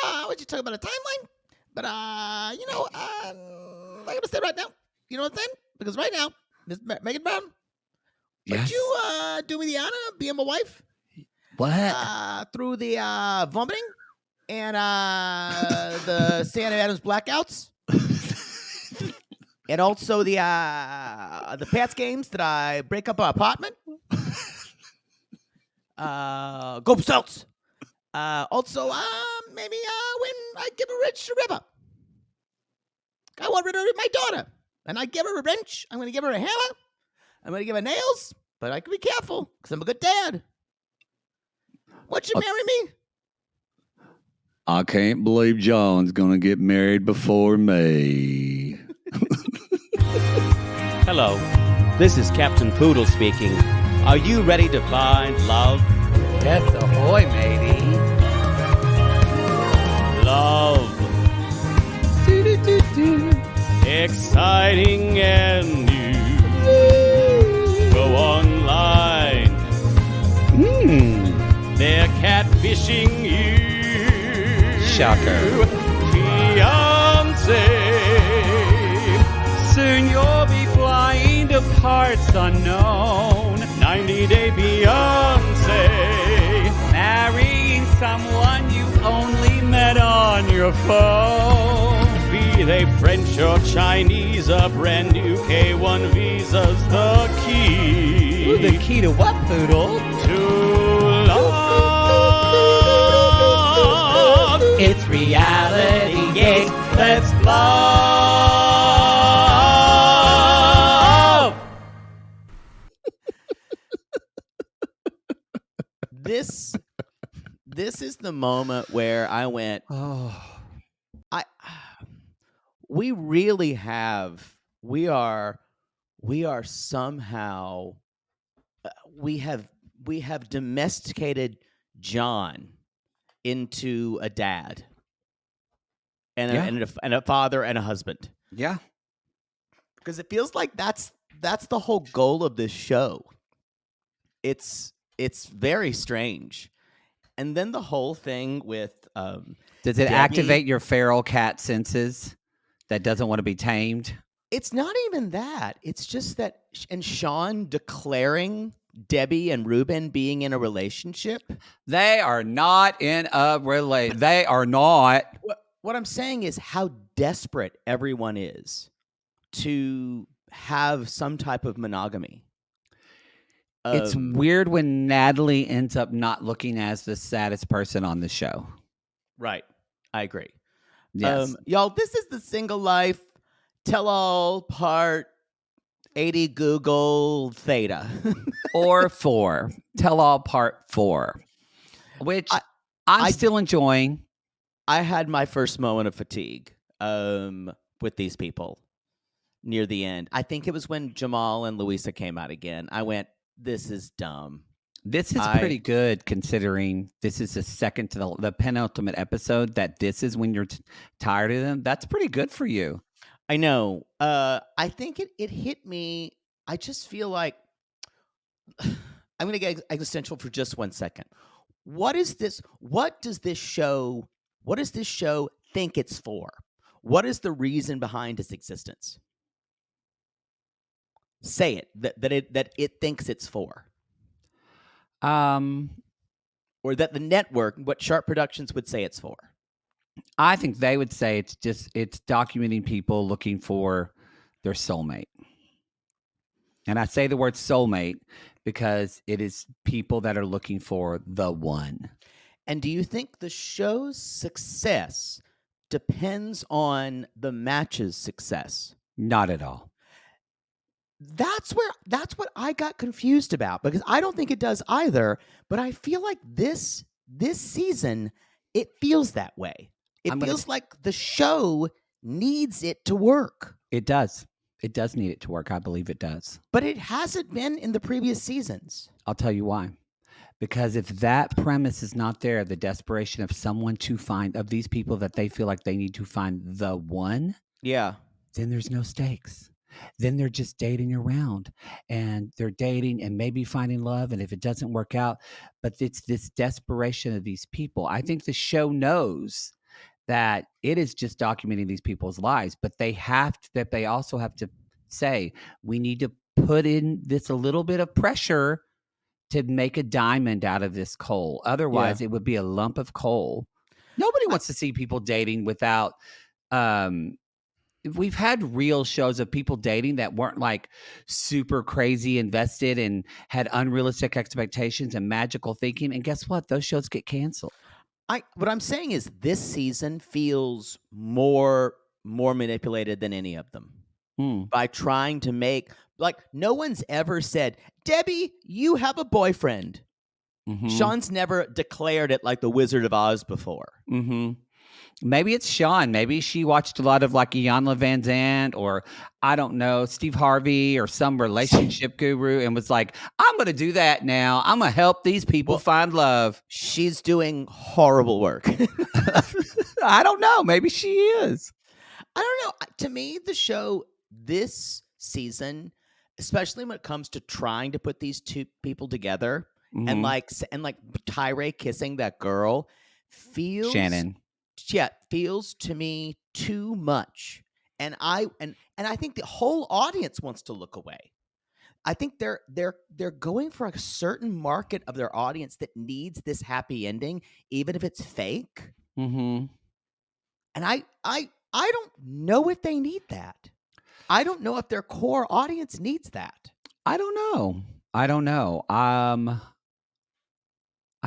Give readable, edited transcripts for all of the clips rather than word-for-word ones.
I was just talking about a timeline, but I'm gonna say right now. You know what I'm saying? Because right now, Miss Megan Brown, would Yes. you do me the honor of being my wife What? through the vomiting and the Sam Adams blackouts, and also the Pats games that I break up our apartment. Go Celts. Also, maybe when I give a wrench to River. I want rid of my daughter. And I give her a wrench. I'm going to give her a hammer. I'm going to give her nails. But I can be careful because I'm a good dad. Would you marry me? I can't believe John's going to get married before me. Hello, this is Captain Poodle speaking. Are you ready to find love? Yes, ahoy, matey. Love. Exciting and new. Go online. They're catfishing you. Shocker. Fiancé. Soon you'll be flying to parts unknown. 90-day Beyonce. Marrying someone you only met on your phone. Be they French or Chinese, a brand new K1 visa's the key. Ooh, the key to what, Poodle? To love. It's reality, yes, let's love. This is the moment where I went, we really have, we are somehow, we have domesticated John into a dad and a father and a husband. Yeah. Because it feels like that's the whole goal of this show. It's very strange. And then the whole thing with Does it Debbie- activate your feral cat senses that doesn't want to be tamed? It's not even that. It's just that, and Sean declaring Debbie and Ruben being in a relationship. They are not in a They are not. What I'm saying is how desperate everyone is to have some type of monogamy. It's weird when Natalie ends up not looking as the saddest person on the show. Right. I agree. Yes. Y'all, this is the Single Life Tell-All Part 80 Google Theta. Or 4. Tell All Part 4. Which I'm still enjoying. I had my first moment of fatigue with these people near the end. I think it was when Jamal and Luisa came out again. I went, this is dumb. This is pretty good considering this is the second to the penultimate episode that this is when you're tired of them. That's pretty good for you. I know. I think it hit me. I just feel like I'm going to get existential for just 1 second. What is this? What does this show think it's for? What is the reason behind its existence? Say it that it thinks it's for. Or that the network, what Sharp Productions would say it's for. I think they would say it's documenting people looking for their soulmate. And I say the word soulmate because it is people that are looking for the one. And do you think the show's success depends on the match's success? Not at all. That's what I got confused about, because I don't think it does either, but I feel like this season it feels that way. It feels like the show needs it to work. It does. It does need it to work. I believe it does. But it hasn't been in the previous seasons. I'll tell you why. Because if that premise is not there, the desperation of someone to find, of these people that they feel like they need to find the one, Yeah. then there's no stakes. then they're just dating around, and they're dating and maybe finding love. And if it doesn't work out, but it's this desperation of these people. I think the show knows that it is just documenting these people's lives, but they also have to say, we need to put in this a little bit of pressure to make a diamond out of this coal. Otherwise, it would be a lump of coal. Nobody wants to see people dating without. We've had real shows of people dating that weren't like super crazy invested and had unrealistic expectations and magical thinking. And guess what? Those shows get canceled. What I'm saying is this season feels more manipulated than any of them. By trying to make, like, no one's ever said, Debbie, you have a boyfriend. Sean's never declared it like the Wizard of Oz before. Maybe it's Sean. Maybe she watched a lot of like Iyanla Van Zandt, or I don't know, Steve Harvey or some relationship guru, and was like, I'm going to do that now. I'm going to help these people find love. She's doing horrible work. I don't know. Maybe she is. I don't know. To me, the show this season, especially when it comes to trying to put these two people together, and like Tyre kissing that girl, feels Shannon. Yeah, feels to me too much. And I think the whole audience wants to look away. I think they're going for a certain market of their audience that needs this happy ending, even if it's fake. And I don't know if they need that. I don't know if their core audience needs that. I don't know. I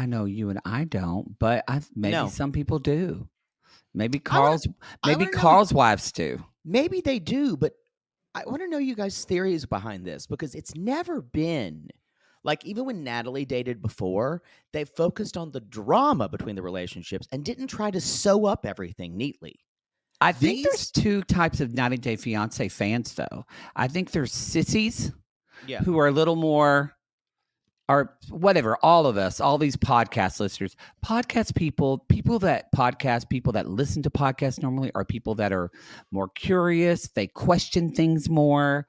know you and I don't, but maybe some people do. Maybe Carl's wives do. Maybe they do, but I want to know you guys' theories behind this, because it's never been like, even when Natalie dated before, they focused on the drama between the relationships and didn't try to sew up everything neatly. I think there's two types of 90 Day Fiancé fans, though. I think there's sissies who are a little more, or whatever, all of us, all these podcast listeners, podcast people that podcast, people that listen to podcasts normally are people that are more curious. They question things more.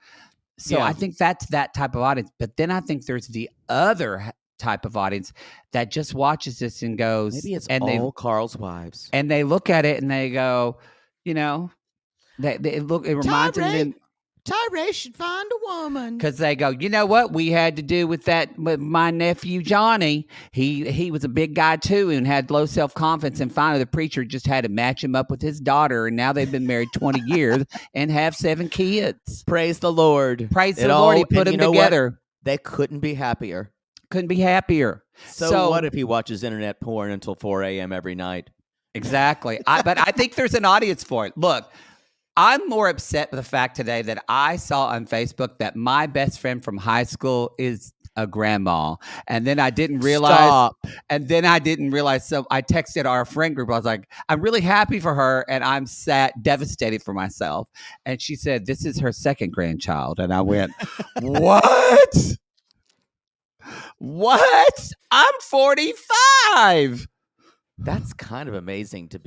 So I think that's that type of audience. But then I think there's the other type of audience that just watches this and goes, maybe it's and all Carl's wives. And they look at it and they go, you know, it reminds them. Tyre should find a woman. Because they go, you know what we had to do with my nephew Johnny. He was a big guy too and had low self-confidence. And finally the preacher just had to match him up with his daughter. And now they've been married 20 years and have 7 kids. Praise the Lord. Praise the Lord. He put them together. What? They couldn't be happier. Couldn't be happier. So what if he watches internet porn until 4 a.m. every night? Exactly. But I think there's an audience for it. Look, I'm more upset with the fact today that I saw on Facebook that my best friend from high school is a grandma. And then I didn't realize. Stop. And then I didn't realize. So I texted our friend group. I was like, I'm really happy for her. And I'm devastated for myself. And she said, this is her second grandchild. And I went, what? What? I'm 45. That's kind of amazing to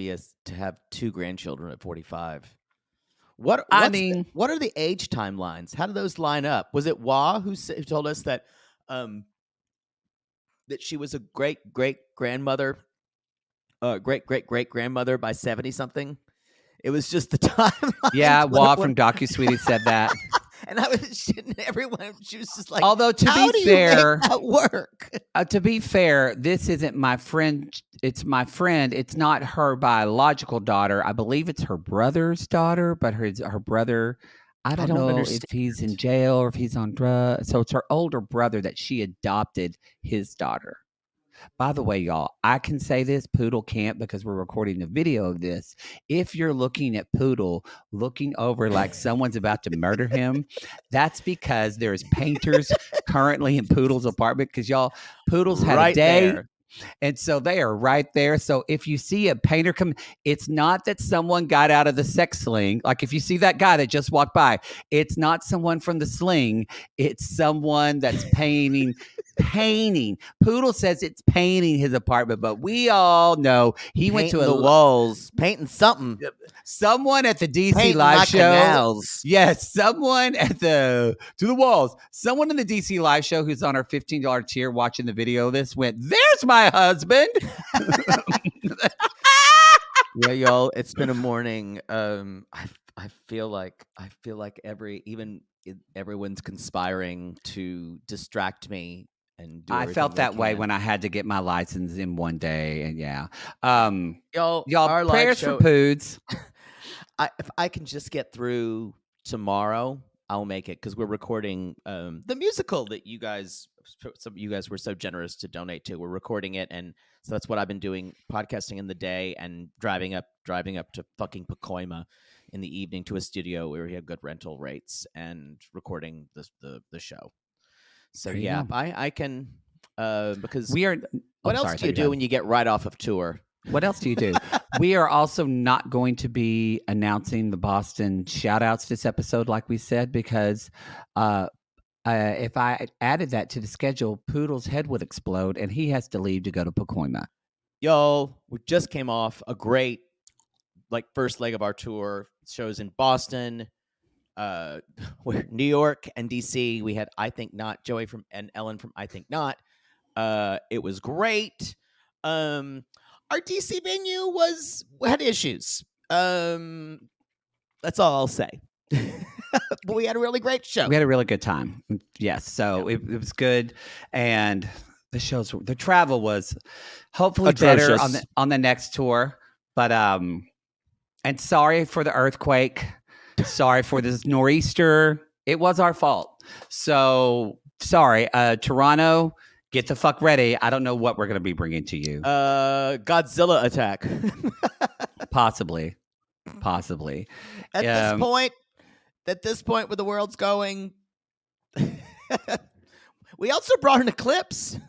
have 2 grandchildren at 45. What are the age timelines? How do those line up? Was it Wah who told us that that she was a great grandmother by 70 something? It was just the timeline. Yeah, Wah from DocuSweetie said that. And she was just like, although to how be do fair, you make that work? To be fair, this isn't my friend. It's my friend. It's not her biological daughter. I believe it's her brother's daughter, but her brother, I don't know understand. if he's in jail or if he's on drugs. So it's her older brother that she adopted his daughter. By the way, y'all, I can say this, Poodle can't because we're recording a video of this. If you're looking at Poodle looking over like someone's about to murder him, that's because there's painters currently in Poodle's apartment, because y'all, Poodle's had a day. There. And so they are right there. So if you see a painter come, it's not that someone got out of the sex sling. Like if you see that guy that just walked by, it's not someone from the sling. It's someone that's painting painting. Poodle says it's painting his apartment, but we all know he went to Painting the walls, painting something, someone at the DC painting live my show. canals. Yes, someone at the walls. Someone in the DC live show who's on our $15 tier watching the video of this went, "There's my husband." Yeah, y'all. It's been a morning. I feel like everyone's conspiring to distract me and do. I felt that way when I had to get my license in one day, and y'all, our live prayers show, for Poods. if I can just get through tomorrow, I'll make it, because we're recording the musical that some of you guys were so generous to donate to. We're recording it, and so that's what I've been doing, podcasting in the day and driving up to fucking Pacoima in the evening to a studio where we have good rental rates and recording the show. So yeah, I can because we are. What else do you do when you get right off of tour? What else do you do? We are also not going to be announcing the Boston shout-outs this episode, like we said, because if I added that to the schedule, Poodle's head would explode, and he has to leave to go to Pacoima. Yo, we just came off a great first leg of our tour. Shows in Boston, New York, and DC. We had I Think Not, Joey and Ellen from I Think Not. It was great. Our DC venue had issues. That's all I'll say. But we had a really great show. We had a really good time. Yes, so it was good, and the travel was hopefully atrocious. better on the next tour. But and sorry for the earthquake. Sorry for this nor'easter. It was our fault. So sorry, Toronto. Get the fuck ready. I don't know what we're going to be bringing to you. Godzilla attack. Possibly. At this point where the world's going, we also brought an eclipse.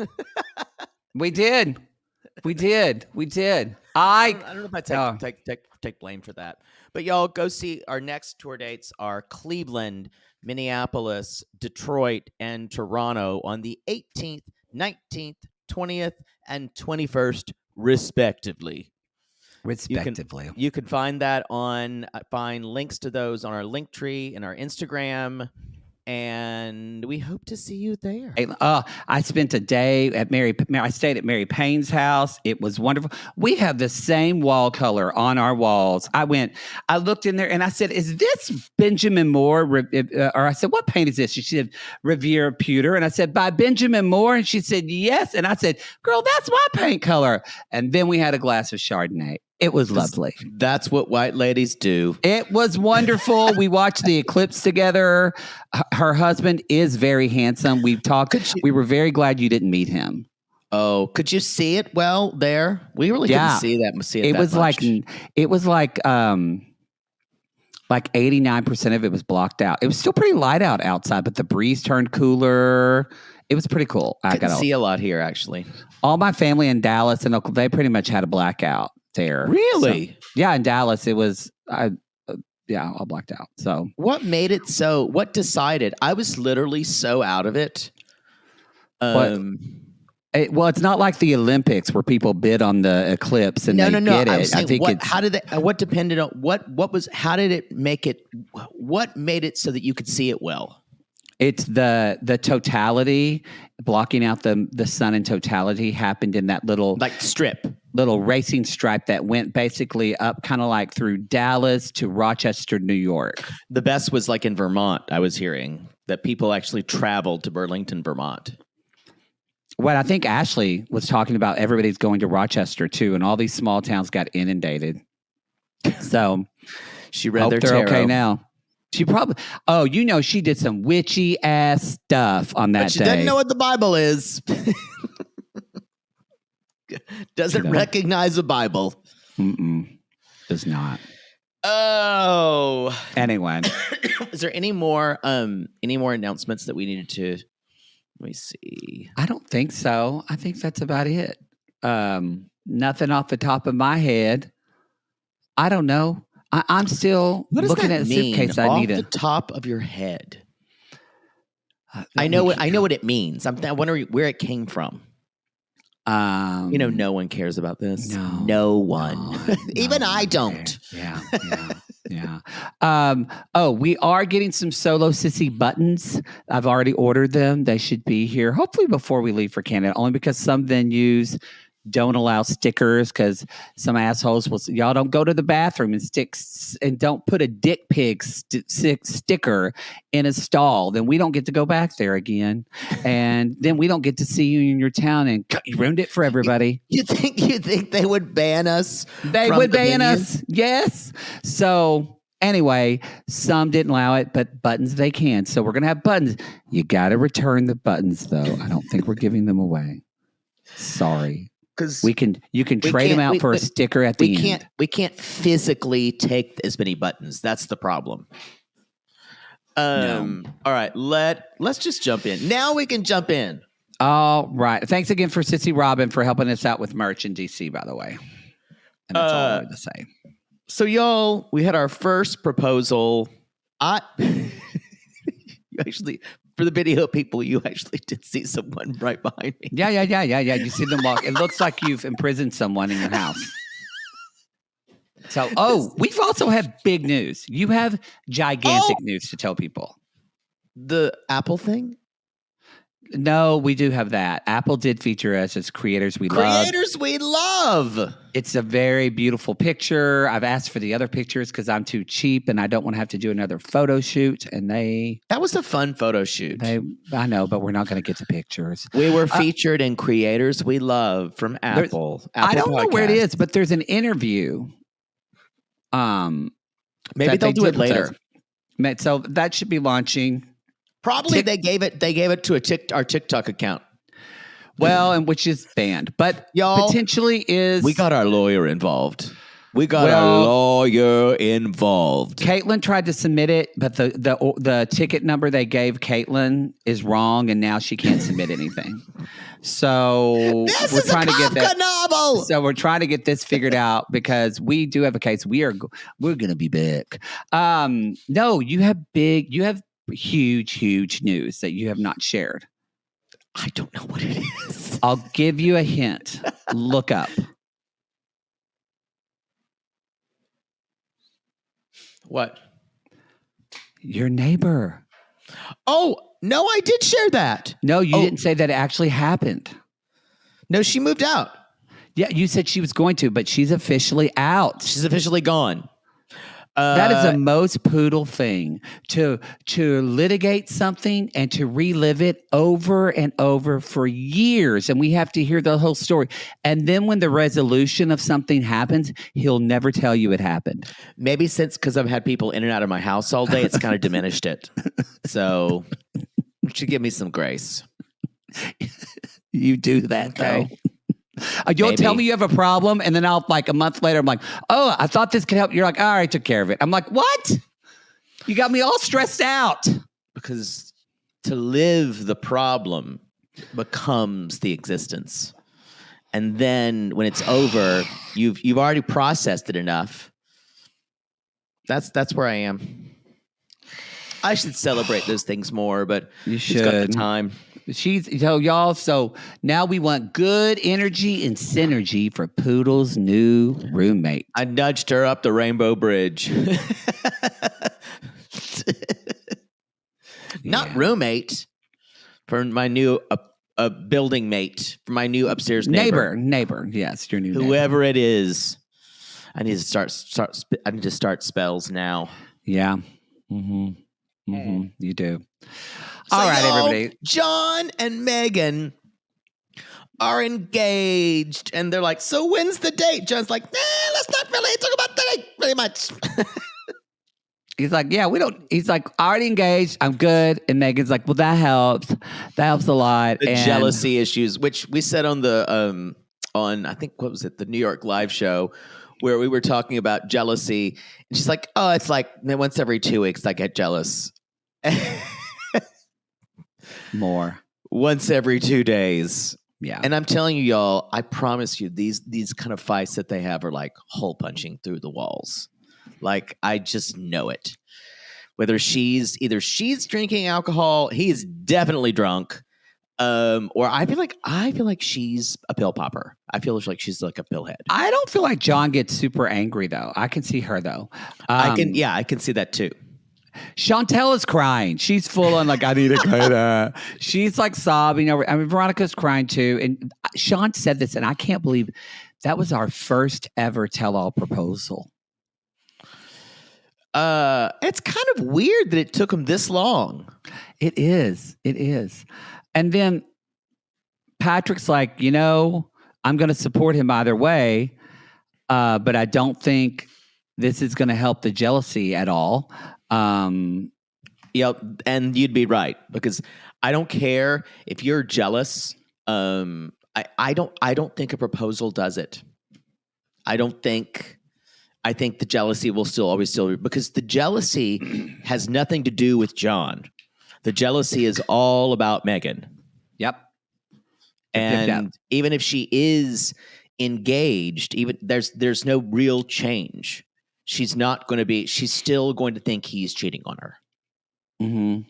We did. I don't know if I take blame for that. But y'all go see our next tour dates are Cleveland, Minneapolis, Detroit, and Toronto on the 18th, 19th, 20th, and 21st, respectively. You can find that find links to those on our link tree and our Instagram, and we hope to see you there. I spent a day at I stayed at Mary Payne's house. It was wonderful. We have the same wall color on our walls. I looked in there and I said, "Is this Benjamin Moore?" Or I said, "What paint is this?" She said, "Riviera Pewter." And I said, "By Benjamin Moore?" And she said, "Yes." And I said, "Girl, that's my paint color." And then we had a glass of Chardonnay. It was lovely. That's what white ladies do. It was wonderful. We watched the eclipse together. Her husband is very handsome. We've talked. We were very glad you didn't meet him. Oh, could you see it well there? We really couldn't see it. It was like 89% of it was blocked out. It was still pretty light outside, but the breeze turned cooler. It was pretty cool. I could see a lot here, actually. All my family in Dallas and Oakland, they pretty much had a blackout there. Really? So, yeah, in Dallas, it was all blacked out. So what made it so? What decided? I was literally so out of it. It's not like the Olympics where people bid on the eclipse and get it. I think how did that? What depended on what was? How did it make it? What made it so that you could see it well? It's the totality, blocking out the sun in totality happened in that little little racing stripe that went basically up kind of like through Dallas to Rochester, New York. The best was like in Vermont. I was hearing that people actually traveled to Burlington, Vermont. Well, I think Ashley was talking about everybody's going to Rochester too, and all these small towns got inundated. So she read their tarot. They're okay now. She probably. Oh, she did some witchy ass stuff on that day. She doesn't know what the Bible is. Doesn't recognize a Bible. Does not. Oh. Anyway, is there any more announcements that we needed to? Let me see. I don't think so. I think that's about it. Nothing off the top of my head. I don't know. I'm still looking at a suitcase. Off the top of your head. I know what it means. I'm wondering where it came from. No one cares about this. No one. Even I don't. Yeah. We are getting some Solo Sissy buttons. I've already ordered them. They should be here hopefully before we leave for Canada, only because some venues don't allow stickers because some assholes will say, y'all don't go to the bathroom and don't put a dick pig sticker in a stall. Then we don't get to go back there again. And then we don't get to see you in your town, and you ruined it for everybody. You think they would ban us? They would ban us. Yes. So anyway, some didn't allow it, but buttons they can. So we're going to have buttons. You got to return the buttons though. I don't think we're giving them away. Sorry. Because you can trade them out for a sticker at the end. We can't physically take as many buttons. That's the problem. No. All right. Let's just jump in. Now we can jump in. All right. Thanks again for Sissy Robin for helping us out with merch in DC, by the way. And that's all I wanted to say. So y'all, we had our first proposal. You actually, for the video people, you actually did see someone right behind me. Yeah. You see them walk. It looks like you've imprisoned someone in your house. So, we've also had big news. You have gigantic news to tell people. The Apple thing? No, we do have that. Apple did feature us as creators we love. Creators we love. It's a very beautiful picture. I've asked for the other pictures because I'm too cheap and I don't want to have to do another photo shoot. And that was a fun photo shoot. I know, but we're not going to get the pictures. We were featured in Creators We Love from Apple. I don't know where it is, but there's an interview. Maybe they'll do it later. So that should be launching. Probably they gave it to our TikTok account. Well, and which is banned, but y'all, potentially is. We got our lawyer involved. Caitlin tried to submit it, but the ticket number they gave Caitlin is wrong, and now she can't submit anything. So we're trying to get that novel. So we're trying to get this figured out because we do have a case. We're going to be big. No, you have huge news that you have not shared. I don't know what it is. I'll give you a hint. Look up. What? Your neighbor. Oh, no, I did share that. No, you didn't say that it actually happened. No, she moved out. Yeah, you said she was going to, but she's officially out. She's officially gone. That is the most poodle thing, to litigate something and to relive it over and over for years. And we have to hear the whole story. And then when the resolution of something happens, he'll never tell you it happened. Maybe because I've had people in and out of my house all day, it's kind of diminished it. So you should give me some grace. You do that, though. You'll tell me you have a problem, and then I'll, like, a month later, I'm like, oh, I thought this could help. You're like, all right, I took care of it. I'm like, what? You got me all stressed out. Because to live the problem becomes the existence. And then when it's over, you've already processed it enough. That's where I am. I should celebrate those things more, but you should. It's got the time. So now we want good energy and synergy for Poodle's new roommate. I nudged her up the Rainbow Bridge. Not roommate, for my new building mate, for my new upstairs neighbor. Neighbor. Yes, your new neighbor. Whoever it is. I need to start spells now. Yeah. You do. All right, everybody. John and Megan are engaged, and they're like, so when's the date? John's like, let's not really talk about the date very much. He's like, yeah, we don't. He's like, already engaged. I'm good. And Megan's like, well, that helps. That helps a lot. The jealousy issues, which we said on the, I think, what was it? The New York live show, where we were talking about jealousy. And she's like, oh, it's like once every 2 weeks I get jealous. More. Once every 2 days. Yeah. And I'm telling you, y'all, I promise you, these kind of fights that they have are like hole punching through the walls. Like, I just know it. Whether she's drinking alcohol, he is definitely drunk. Or I feel like she's a pill popper. I feel like she's like a pillhead. I don't feel like John gets super angry though. I can see her though. I can see that too. Chantel is crying. She's full on like, I need to cry. She's like sobbing over. I mean, Veronica's crying too. And Sean said this, and I can't believe that was our first ever tell-all proposal. It's kind of weird that it took him this long. It is. And then Patrick's like, I'm going to support him either way, but I don't think this is going to help the jealousy at all. Yep, and you'd be right, because I don't care if you're jealous. I don't think a proposal does it. I think the jealousy will always because the jealousy has nothing to do with John. The jealousy is all about Megan. Yep. And even if she is engaged, even there's no real change. She's still going to think he's cheating on her. Mm-hmm.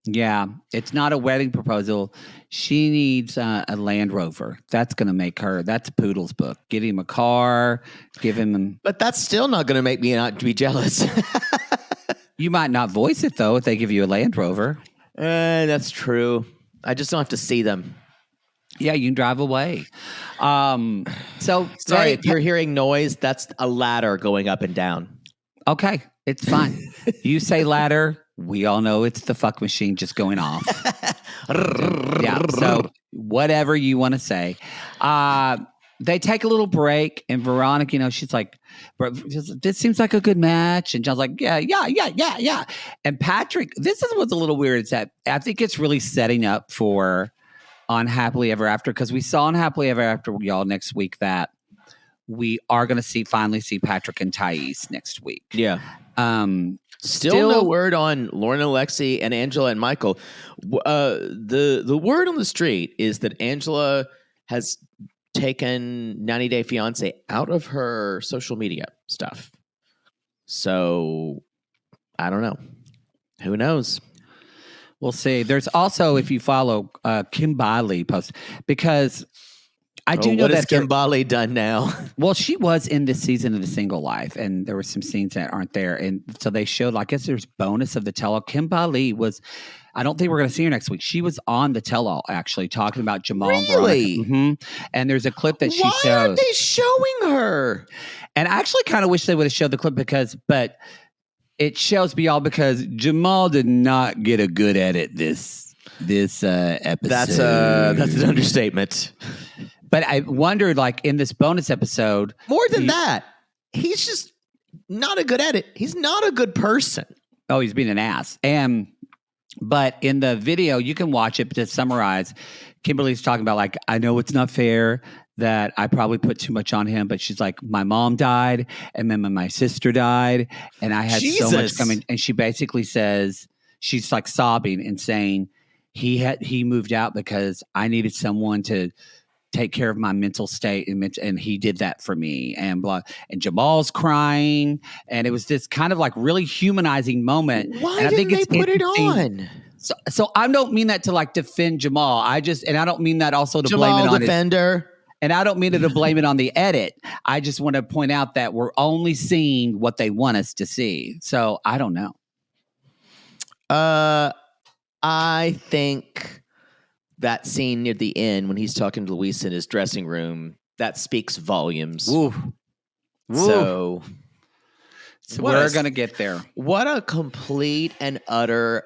Yeah, it's not a wedding proposal. She needs a Land Rover. That's going to make her. That's Poodle's book. Get him a car. Give him. But that's still not going to make me not be jealous. You might not voice it though if they give you a Land Rover. That's true. I just don't have to see them. Yeah, you can drive away. So sorry if you're hearing noise. That's a ladder going up and down. Okay, it's fine. You say ladder. We all know it's the fuck machine just going off. Yeah. So whatever you want to say. They take a little break, and Veronica, she's like, "This seems like a good match." And John's like, "Yeah." And Patrick, this is what's a little weird is that I think it's really setting up for Unhappily Ever After, because we saw Unhappily Ever After, y'all, next week that we are going to finally see Patrick and Thais next week. Yeah. Still no word on Lauren, Alexi, and Angela and Michael. The word on the street is that Angela has taken 90 Day Fiancé out of her social media stuff. So I don't know. Who knows? We'll see. There's also, if you follow Kim Biley post, because I do know what that has Kim Biley done now? Well, she was in this season of The Single Life, and there were some scenes that aren't there. And so they showed, I guess there's bonus of the tell-all. Kim Biley was, I don't think we're going to see her next week. She was on the tell-all, actually, talking about Jamal and Really? Veronica. Mm-hmm. And there's a clip that she shows. Why aren't they showing her? And I actually kind of wish they would have showed the clip but it shows y'all because Jamal did not get a good edit this episode. That's an understatement. But I wondered, like, in this bonus episode. More than that, he's just not a good edit. He's not a good person. Oh, he's being an ass. But in the video, you can watch it to summarize. Kimberly's talking about, like, I know it's not fair that I probably put too much on him, but she's like, my mom died, and then my sister died, and I had so much coming. And she basically says, she's like sobbing and saying, he moved out because I needed someone to take care of my mental state, and he did that for me, and blah. And Jamal's crying, and it was this kind of like really humanizing moment. Why didn't they put it on? So I don't mean that to like defend Jamal. I don't mean that also to Jamal blame it on defender. And I don't mean to blame it on the edit. I just want to point out that we're only seeing what they want us to see. So I don't know. I think that scene near the end when he's talking to Luisa in his dressing room, that speaks volumes. Ooh. So we're going to get there. What a complete and utter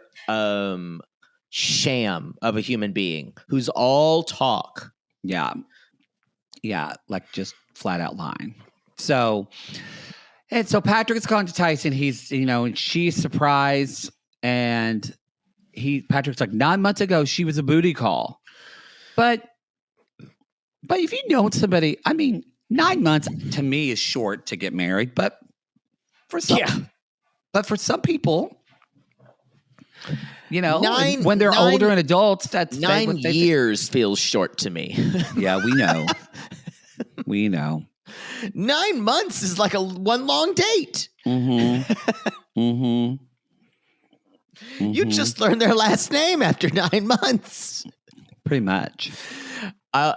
sham of a human being who's all talk. Yeah. Yeah, like just flat out lying. So Patrick's gone to Tyson. He's, and she's surprised, and Patrick's like, 9 months ago, she was a booty call. But if you know somebody, 9 months to me is short to get married, but for some people, when they're older and adults, that's 9 years feels short to me. Yeah, we know. We know. 9 months is like one long date. Mm-hmm. Mm-hmm. You just learned their last name after 9 months. Pretty much.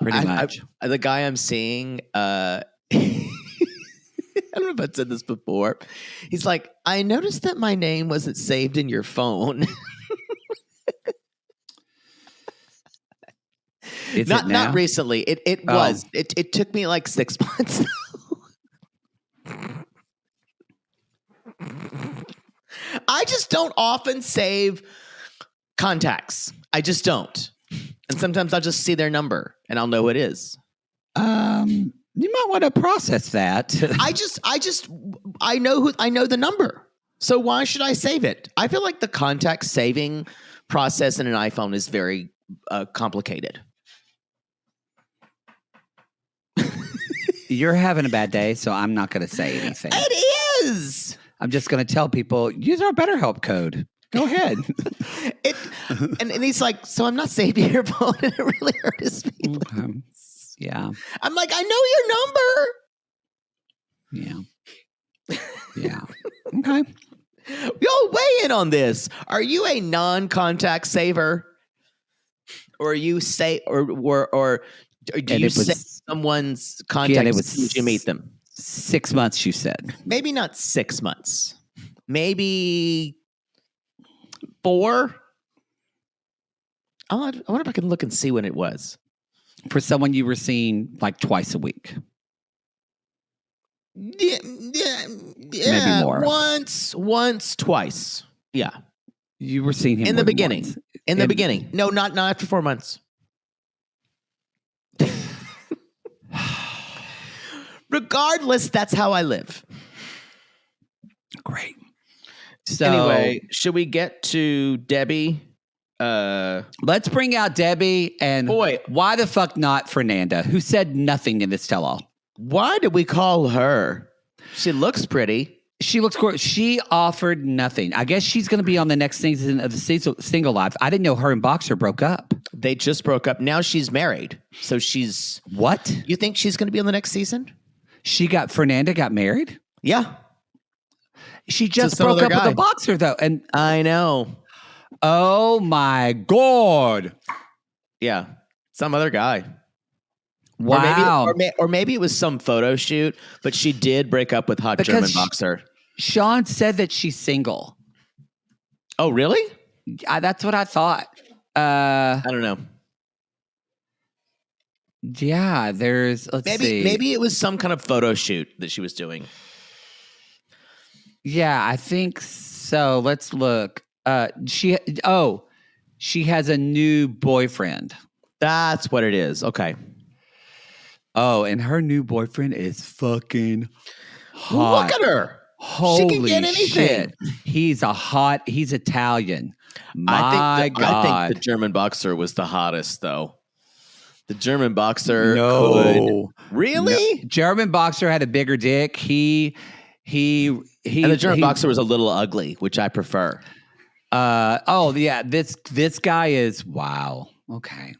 Pretty much. The guy I'm seeing, I don't know if I've said this before. He's like, I noticed that my name wasn't saved in your phone. Is it now? Not recently. It was. It took me like 6 months. I just don't often save contacts. I just don't. And sometimes I'll just see their number and I'll know who it is. You might want to process that. I know the number. So why should I save it? I feel like the contact saving process in an iPhone is very complicated. You're having a bad day, so I'm not going to say anything. It is. I'm just going to tell people, use our BetterHelp code. Go ahead. And he's like, so I'm not saving your phone, and it really hurts me. Yeah. I'm like, I know your number. Yeah. Yeah. Okay. Y'all weigh in on this. Are you a non-contact saver, or you say, or do you save someone's contact as soon as you meet them? 6 months, you said. Maybe not 6 months. Maybe 4. I wonder if I can look and see when it was. For someone you were seeing like twice a week. Yeah. Maybe more. Once, twice. Yeah. You were seeing him in the more than beginning. once. In the beginning. No, not after 4 months. Regardless, that's how I live. Great. So anyway, should we get to Debbie? Let's bring out Debbie and why the fuck not Fernanda, who said nothing in this tell-all. Why did we call her? She looks pretty. She looks cool. She offered nothing. I guess she's going to be on the next season of the Single Life. I didn't know her and Boxer broke up. They just broke up. Now she's married. So she's... What? You think she's going to be on the next season? Fernanda got married? Yeah. She just broke up with a Boxer, though. And I know. Oh, my God. Yeah. Some other guy. Wow. Or maybe it was some photo shoot, but she did break up with hot German Boxer. Sean said that she's single. Oh, really? That's what I thought. I don't know. Yeah, let's see. Maybe it was some kind of photo shoot that she was doing. Yeah, I think so. Let's look. She has a new boyfriend. That's what it is. Okay. Oh, and her new boyfriend is fucking hot. Look at her. Holy she can get anything. Shit. He's Italian. I think the German Boxer was the hottest, though. The German Boxer could. Really? No. German Boxer had a bigger dick. And the German Boxer was a little ugly, which I prefer. Yeah. This guy is wow. Okay.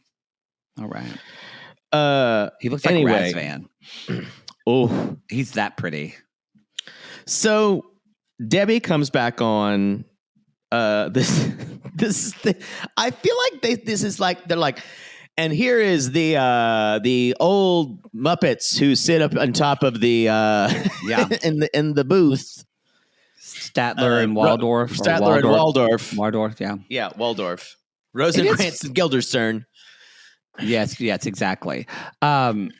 All right. He looks like anyway. Razvan. Oh, he's that pretty. So Debbie comes back on. This is I feel like this is like they're like, and here is the old Muppets who sit up on top of the in the booth. Statler and Waldorf. Statler and Waldorf. Waldorf, yeah. Yeah, Waldorf. Rosencrantz and Guildenstern. Yes, exactly. And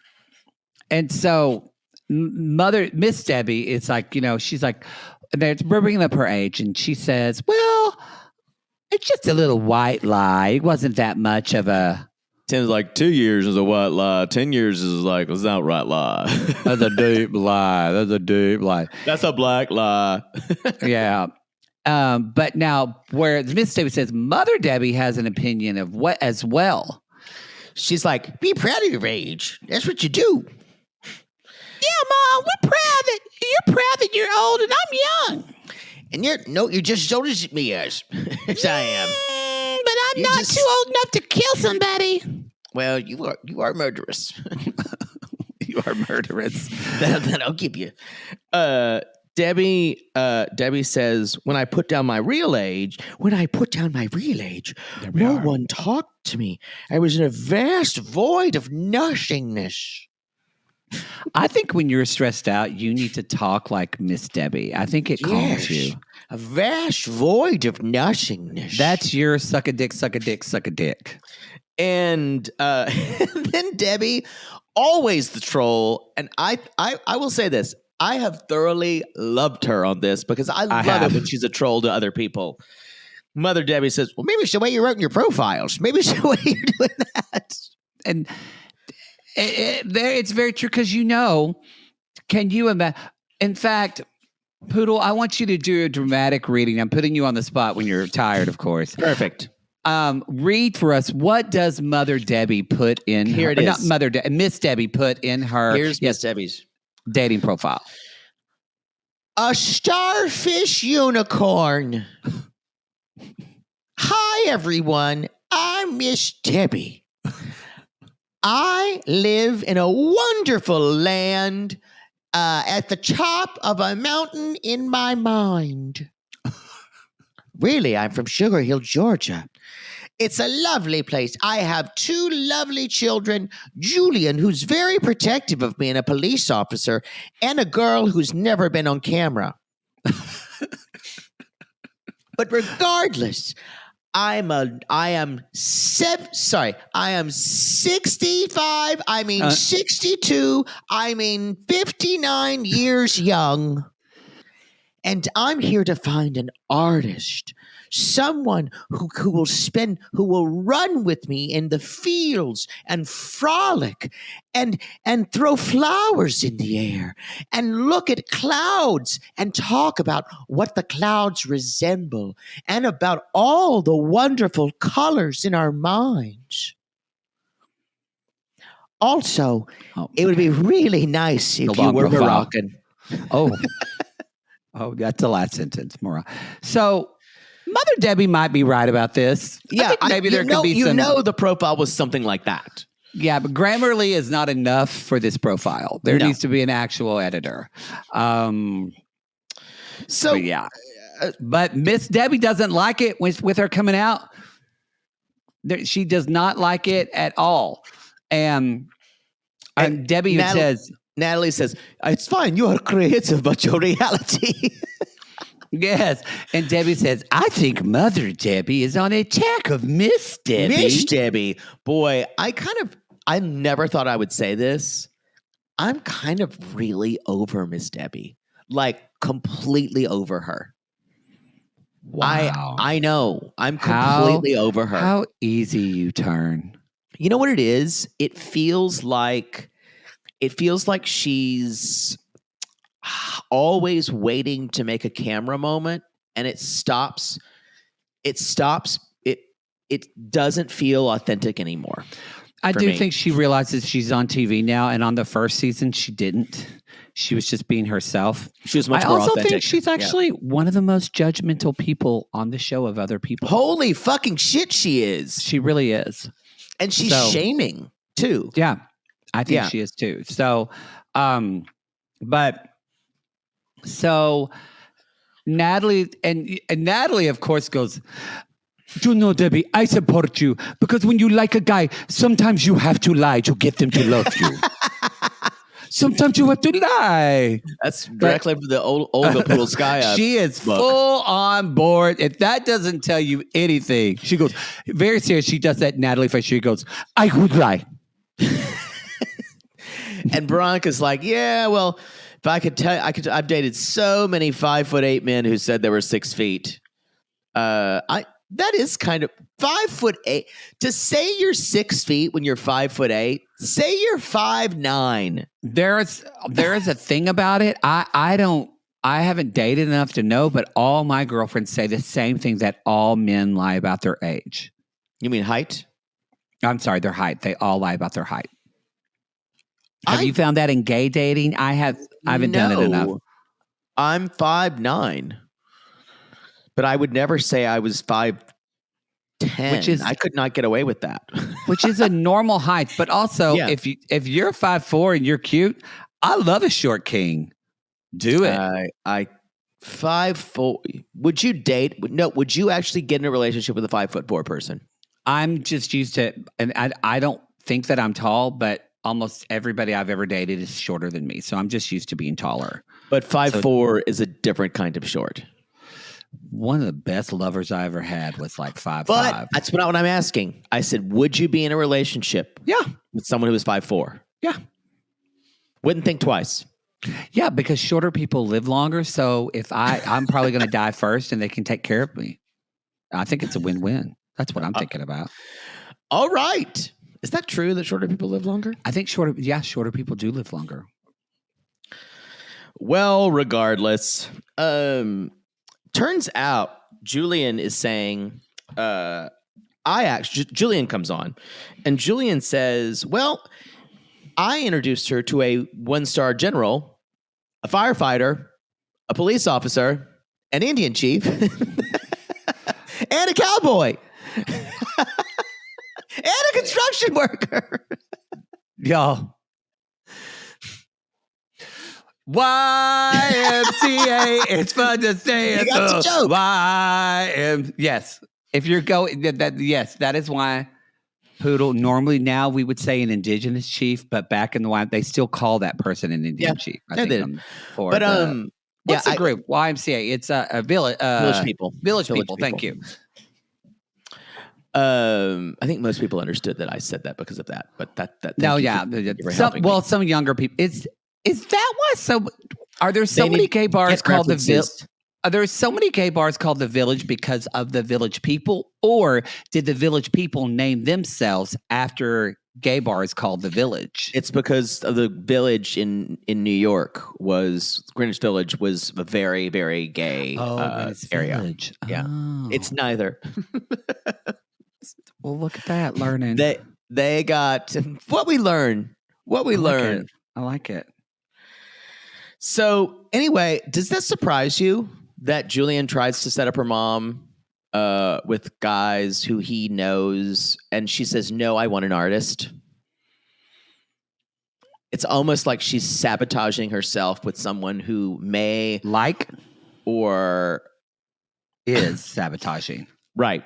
so Miss Debbie is like, she's like, we're bringing up her age, and she says, well, it's just a little white lie. It wasn't that much of a... Tim's like, 2 years is a white lie. 10 years is like, it's not right lie. That's a deep lie. That's a black lie. Yeah. But now, where Miss Debbie says, Mother Debbie has an opinion of what as well. She's like, be proud of your age. That's what you do. Yeah, Mom, you're proud that you're old and I'm young. And you're just as old as me as I am. But I'm not too old enough to kill somebody. Well, you are murderous. You are murderous. That'll keep you. Debbie says, when I put down my real age, no one talked to me. I was in a vast void of nothingness. I think when you're stressed out, you need to talk like Miss Debbie. I think it calms you. A vast void of nothingness. That's your suck a dick, suck a dick, suck a dick. And then Debbie, always the troll. And I will say this. I have thoroughly loved her on this because I love it when she's a troll to other people. Mother Debbie says, well, maybe it's the way you wrote in your profiles. Maybe it's the way you're doing that. And it's very true because can you imagine? In fact, Poodle, I want you to do a dramatic reading. I'm putting you on the spot when you're tired, of course. Perfect. Read for us. What does Mother Debbie put in? Here it is. Not Mother Debbie. Miss Debbie put in her. Here's Miss Debbie's dating profile. A starfish unicorn. Hi, everyone. I'm Miss Debbie. I live in a wonderful land at the top of a mountain in my mind. Really, I'm from Sugar Hill, Georgia. It's a lovely place. I have 2 lovely children, Julian, who's very protective of me and a police officer, and a girl who's never been on camera. But regardless, I am 65, 62, 59 years young. And I'm here to find an artist, someone who will run with me in the fields and frolic and throw flowers in the air and look at clouds and talk about what the clouds resemble and about all the wonderful colors in our minds. Also, it would be really nice if you were Moroccan. Oh, that's the last sentence, Maura. So, Mother Debbie might be right about this. Yeah, maybe there could be some. The profile was something like that. Yeah, but Grammarly is not enough for this profile. There needs to be an actual editor. But Miss Debbie doesn't like it with her coming out. She does not like it at all. And Debbie says. Natalie says, it's fine. You are creative, but your reality. Yes. And Debbie says, I think Mother Debbie is on attack of Miss Debbie. Miss Debbie. Boy, I never thought I would say this. I'm kind of really over Miss Debbie. Like, completely over her. Wow. I know. I'm completely over her. How easy you turn. You know what it is? It feels like she's always waiting to make a camera moment, and it stops. It doesn't feel authentic anymore. I do think she realizes she's on TV now, and on the first season, she didn't. She was just being herself. She was much more authentic. I also think she's actually one of the most judgmental people on the show of other people. Holy fucking shit, she is. She really is. And she's shaming, too. Yeah. I think she is too. So, Natalie and Natalie, of course, goes, you know, Debbie, I support you because when you like a guy, sometimes you have to lie to get them to love you. Sometimes you have to lie. That's directly from the Olga Pulskaya. She is book. Full on board. If that doesn't tell you anything, she goes, very serious. She does that Natalie face. She goes, I would lie. And Veronica's like, yeah, well, if I could tell you, I've dated so many 5'8" men who said they were 6 feet. That is kind of 5'8". To say you're 6 feet when you're 5'8", say you're 5'9". There is a thing about it. I haven't dated enough to know, but all my girlfriends say the same thing that all men lie about their age. You mean height? I'm sorry, their height. They all lie about their height. Have you found that in gay dating? I haven't done it enough. I'm 5'9", but I would never say I was 5'8". 10. Which is- I could not get away with that. which is a normal height. But also, Yeah. if you're 5'4" and you're cute, I love a short king. Do it. I 5'4". Would you date? No. Would you actually get in a relationship with a 5'4" person? I'm just used to, and I don't think that I'm tall, but almost everybody I've ever dated is shorter than me. So I'm just used to being taller. But 5'4" is a different kind of short. One of the best lovers I ever had was like 5'5". But that's not what I'm asking. I said, would you be in a relationship Yeah. with someone who was 5'4"? Yeah. Wouldn't think twice. Yeah, because shorter people live longer. So if I'm probably going to die first and they can take care of me. I think it's a win-win. That's what I'm thinking about. All right. Is that true that shorter people live longer? I think shorter people do live longer. Well, regardless, turns out Julian is saying, Julian comes on and Julian says, well, I introduced her to a 1-star general, a firefighter, a police officer, an Indian chief, and a cowboy, and a construction worker. Y'all. YMCA, it's fun to stay at You got the joke. Yes. If you're going, yes, that is why Poodle, normally now we would say an indigenous chief, but back in the wild, they still call that person an Indian chief. I think they I'm for But the, what's the group? YMCA. It's a village. village people. Village people. Thank you. I think most people understood that I said that because of that. But that No, thank you yeah. for helping me. Some younger people. Is that why? So are there so many gay bars called the village? Are there so many gay bars called the Village because of the Village people, or did the Village people name themselves after gay bars called the Village? It's because of the Village in New York Greenwich Village was a very, very gay area. Village. Yeah. Oh. It's neither. Well, look at that learning. They got what we learn. I like it. So anyway, does that surprise you that Julian tries to set up her mom with guys who he knows, and she says, "No, I want an artist." It's almost like she's sabotaging herself with someone who may or is sabotaging. Right.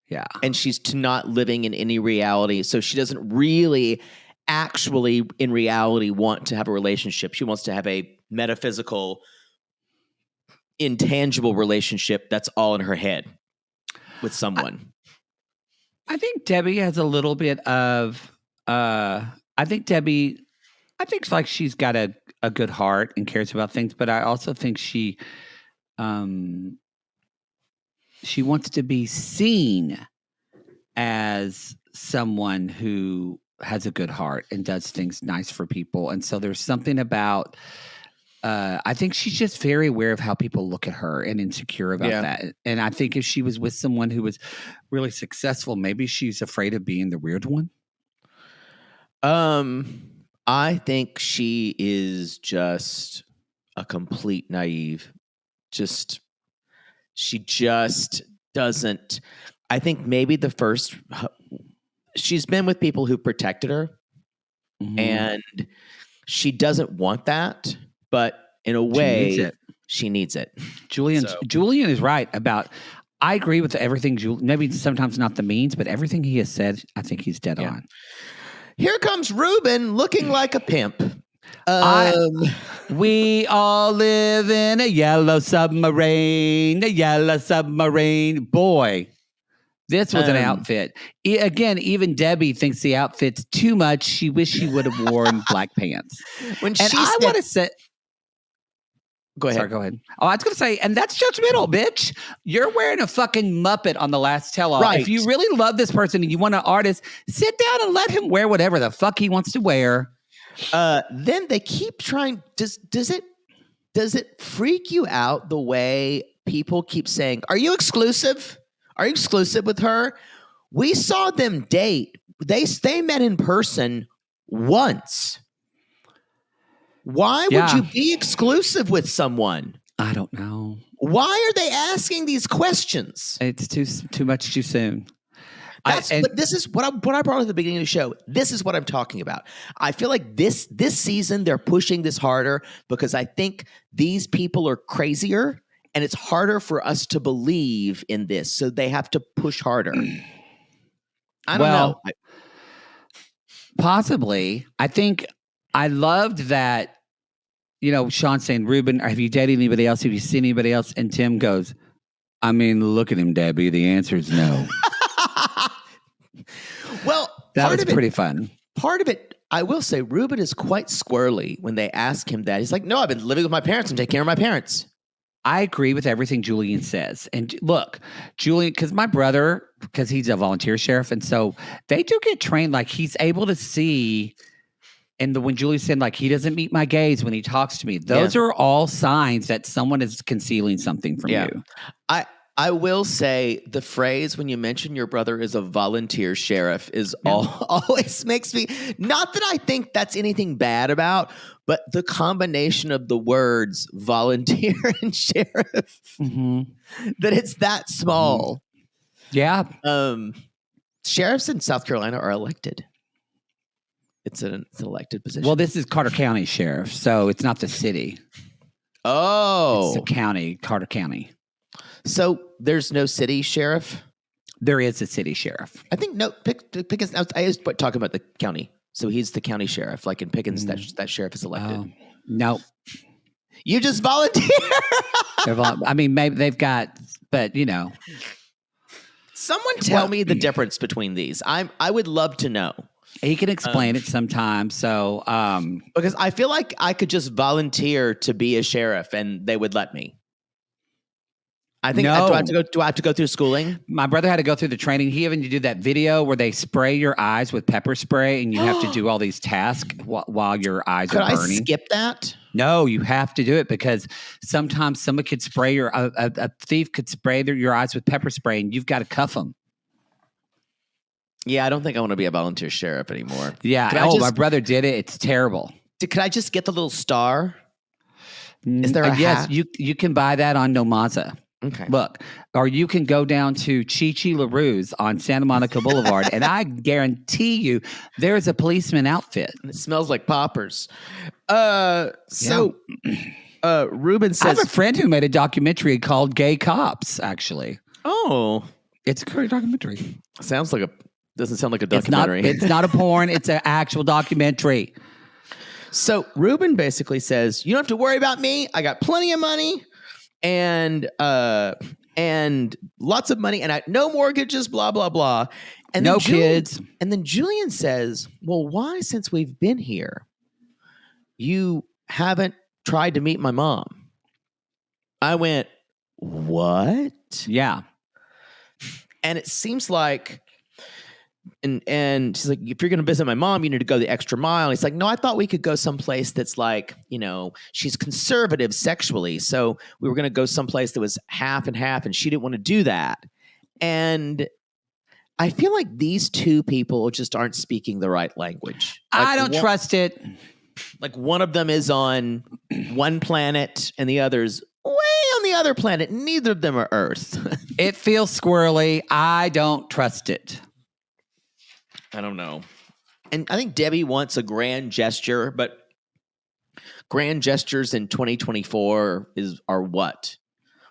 Yeah. And she's not living in any reality. So she doesn't really actually in reality want to have a relationship. She wants to have a metaphysical, intangible relationship that's all in her head with someone. I think Debbie has a little bit of I think like she's got a good heart and cares about things, but I also think she wants to be seen as someone who has a good heart and does things nice for people. And so there's something about I think she's just very aware of how people look at her and insecure about that. And I think if she was with someone who was really successful, maybe she's afraid of being the weird one. I think she is just a complete naive. She just doesn't. I think maybe she's been with people who protected her, and she doesn't want that. But in a way, she needs it. Julian is right about. I agree with everything. Maybe sometimes not the means, but everything he has said, I think he's dead on. Here comes Ruben looking like a pimp. We all live in a yellow submarine. Boy, this was an outfit. Again, even Debbie thinks the outfit's too much. She wished she would have worn black pants. Go ahead. Sorry, go ahead. Oh, I was going to say, and that's judgmental, bitch. You're wearing a fucking Muppet on the last tell-all. Right. If you really love this person and you want an artist, sit down and let him wear whatever the fuck he wants to wear. Then they keep trying. Does it freak you out the way people keep saying, "Are you exclusive? Are you exclusive with her?" We saw them date. They met in person once. Why would you be exclusive with someone? I don't know. Why are they asking these questions? It's too much too soon. But this is what I brought up at the beginning of the show. This is what I'm talking about. I feel like this season they're pushing this harder because I think these people are crazier and it's harder for us to believe in this. So they have to push harder. I don't know. Possibly. I think I loved that, Sean saying, Ruben, have you dated anybody else? Have you seen anybody else? And Tim goes, I mean, look at him, Debbie. The answer is no. Well, that was pretty fun. Part of it, I will say, Ruben is quite squirrely when they ask him that. He's like, no, I've been living with my parents and taking care of my parents. I agree with everything Julian says. And look, Julian, because my brother, because he's a volunteer sheriff, and so they do get trained, like he's able to see. And when Julie said, like, he doesn't meet my gaze when he talks to me, those are all signs that someone is concealing something from you. I will say the phrase when you mention your brother is a volunteer sheriff is always makes me, not that I think that's anything bad about, but the combination of the words volunteer and sheriff, that it's that small. Yeah. Sheriffs in South Carolina are elected. It's an elected position. Well, this is Carter County Sheriff, so it's not the city. Oh. It's the county, Carter County. So there's no city sheriff? There is a city sheriff. I think Pickens. I was talking about the county. So he's the county sheriff. Like in Pickens, that sheriff is elected. No. You just volunteer. I mean, maybe they've got, but Someone tell me the difference between these. I would love to know. He can explain it sometime. So, because I feel like I could just volunteer to be a sheriff and they would let me. I think do I have to go through schooling? My brother had to go through the training. He even did that video where they spray your eyes with pepper spray and you have to do all these tasks while your eyes are burning. Could I skip that? No, you have to do it because sometimes someone could spray a thief could spray your eyes with pepper spray and you've got to cuff them. Yeah, I don't think I want to be a volunteer sheriff anymore. Yeah. My brother did it. It's terrible. Could I just get the little star? Is there a hat? Yes, you can buy that on Nomaza. Okay. Look, or you can go down to Chi Chi LaRue's on Santa Monica Boulevard, and I guarantee you there's a policeman outfit. And it smells like poppers. Ruben says... I have a friend who made a documentary called Gay Cops, actually. Oh. It's a great documentary. Doesn't sound like a documentary. It's not a porn. It's an actual documentary. So Ruben basically says, you don't have to worry about me. I got plenty of money. And lots of money, and no mortgages, blah blah blah, and no kids. And then Julian says, "Well, why, since we've been here, you haven't tried to meet my mom?" I went, "What?" Yeah, and it seems like. And she's like, if you're going to visit my mom, you need to go the extra mile. He's like, no, I thought we could go someplace that's like, she's conservative sexually. So we were going to go someplace that was half and half, and she didn't want to do that. And I feel like these two people just aren't speaking the right language. I don't trust it. Like one of them is on one planet and the other's way on the other planet. Neither of them are Earth. It feels squirrely. I don't trust it. I don't know. And I think Debbie wants a grand gesture, but grand gestures in 2024 are what?